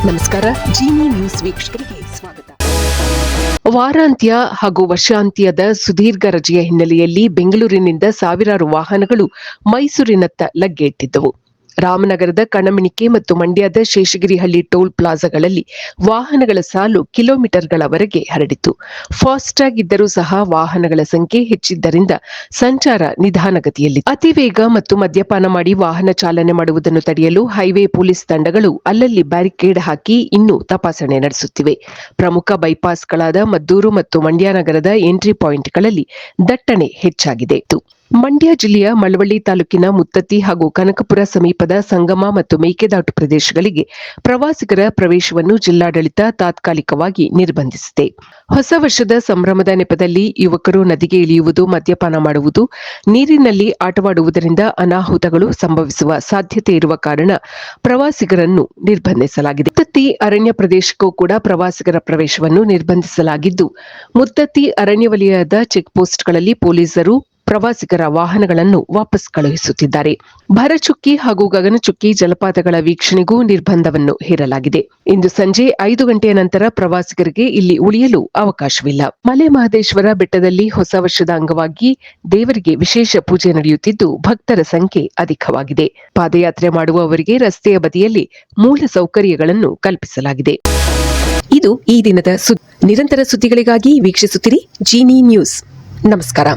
ನಮಸ್ಕಾರ. ಜೀನಿ ನ್ಯೂಸ್ ವೀಕ್ಷಕರಿಗೆ ಸ್ವಾಗತ. ವಾರಾಂತ್ಯ ಹಾಗೂ ವರ್ಷಾಂತ್ಯದ ಸುದೀರ್ಘ ರಜೆಯ ಹಿನ್ನೆಲೆಯಲ್ಲಿ ಬೆಂಗಳೂರಿನಿಂದ ಸಾವಿರಾರು ವಾಹನಗಳು ಮೈಸೂರಿನತ್ತ ಲಗ್ಗೆಯಿಟ್ಟಿದ್ದವು. ರಾಮನಗರದ ಕಣಮಿಣಿಕೆ ಮತ್ತು ಮಂಡ್ಯದ ಶೇಷಗಿರಿಹಳ್ಳಿ ಟೋಲ್ ಪ್ಲಾಜಾಗಳಲ್ಲಿ ವಾಹನಗಳ ಸಾಲು ಕಿಲೋಮೀಟರ್ಗಳವರೆಗೆ ಹರಡಿತು. ಫಾಸ್ಟ್ಯಾಗ್ ಇದ್ದರೂ ಸಹ ವಾಹನಗಳ ಸಂಖ್ಯೆ ಹೆಚ್ಚಿದ್ದರಿಂದ ಸಂಚಾರ ನಿಧಾನಗತಿಯಲ್ಲಿತ್ತು. ಅತಿವೇಗ ಮತ್ತು ಮದ್ಯಪಾನ ಮಾಡಿ ವಾಹನ ಚಾಲನೆ ಮಾಡುವುದನ್ನು ತಡೆಯಲು ಹೈವೇ ಪೊಲೀಸ್ ತಂಡಗಳು ಅಲ್ಲಲ್ಲಿ ಬ್ಯಾರಿಕೇಡ್ ಹಾಕಿ ಇನ್ನೂ ತಪಾಸಣೆ ನಡೆಸುತ್ತಿವೆ. ಪ್ರಮುಖ ಬೈಪಾಸ್ಗಳಾದ ಮದ್ದೂರು ಮತ್ತು ಮಂಡ್ಯ ನಗರದ ಎಂಟ್ರಿ ಪಾಯಿಂಟ್ಗಳಲ್ಲಿ ದಟ್ಟಣೆ ಹೆಚ್ಚಾಗಿದೆ. ಮಂಡ್ಯ ಜಿಲ್ಲೆಯ ಮಳವಳ್ಳಿ ತಾಲೂಕಿನ ಮುತ್ತತ್ತಿ ಹಾಗೂ ಕನಕಪುರ ಸಮೀಪದ ಸಂಗಮ ಮತ್ತು ಮೇಕೆದಾಟು ಪ್ರದೇಶಗಳಿಗೆ ಪ್ರವಾಸಿಗರ ಪ್ರವೇಶವನ್ನು ಜಿಲ್ಲಾಡಳಿತ ತಾತ್ಕಾಲಿಕವಾಗಿ ನಿರ್ಬಂಧಿಸಿದೆ. ಹೊಸ ವರ್ಷದ ಸಂಭ್ರಮದ ನೆಪದಲ್ಲಿ ಯುವಕರು ನದಿಗೆ ಇಳಿಯುವುದು, ಮದ್ಯಪಾನ ಮಾಡುವುದು, ನೀರಿನಲ್ಲಿ ಆಟವಾಡುವುದರಿಂದ ಅನಾಹುತಗಳು ಸಂಭವಿಸುವ ಸಾಧ್ಯತೆ ಇರುವ ಕಾರಣ ಪ್ರವಾಸಿಗರನ್ನು ನಿರ್ಬಂಧಿಸಲಾಗಿದೆ. ಮುತ್ತತ್ತಿ ಅರಣ್ಯ ಪ್ರದೇಶಕ್ಕೂ ಕೂಡ ಪ್ರವಾಸಿಗರ ಪ್ರವೇಶವನ್ನು ನಿರ್ಬಂಧಿಸಲಾಗಿದ್ದು, ಮುತ್ತತ್ತಿ ಅರಣ್ಯ ವಲಯದ ಚೆಕ್ಪೋಸ್ಟ್ಗಳಲ್ಲಿ ಪೊಲೀಸರು ಪ್ರವಾಸಿಗರ ವಾಹನಗಳನ್ನು ವಾಪಸ್ ಕಳುಹಿಸುತ್ತಿದ್ದಾರೆ. ಭರಚುಕ್ಕಿ ಹಾಗೂ ಗಗನಚುಕ್ಕಿ ಜಲಪಾತಗಳ ವೀಕ್ಷಣೆಗೂ ನಿರ್ಬಂಧವನ್ನು ಹೇರಲಾಗಿದೆ. ಇಂದು ಸಂಜೆ 5 ಗಂಟೆಯ ನಂತರ ಪ್ರವಾಸಿಗರಿಗೆ ಇಲ್ಲಿ ಉಳಿಯಲು ಅವಕಾಶವಿಲ್ಲ. ಮಲೆ ಮಹದೇಶ್ವರ ಬೆಟ್ಟದಲ್ಲಿ ಹೊಸ ವರ್ಷದ ಅಂಗವಾಗಿ ದೇವರಿಗೆ ವಿಶೇಷ ಪೂಜೆ ನಡೆಯುತ್ತಿದ್ದು, ಭಕ್ತರ ಸಂಖ್ಯೆ ಅಧಿಕವಾಗಿದೆ. ಪಾದಯಾತ್ರೆ ಮಾಡುವವರಿಗೆ ರಸ್ತೆಯ ಬದಿಯಲ್ಲಿ ಮೂಲ ಸೌಕರ್ಯಗಳನ್ನು ಕಲ್ಪಿಸಲಾಗಿದೆ. ಇದು ಈ ದಿನದ ನಿರಂತರ ಸುದ್ದಿಗಳಿಗಾಗಿ ವೀಕ್ಷಿಸುತ್ತಿರಿ ಜೀನಿ ನ್ಯೂಸ್. ನಮಸ್ಕಾರ.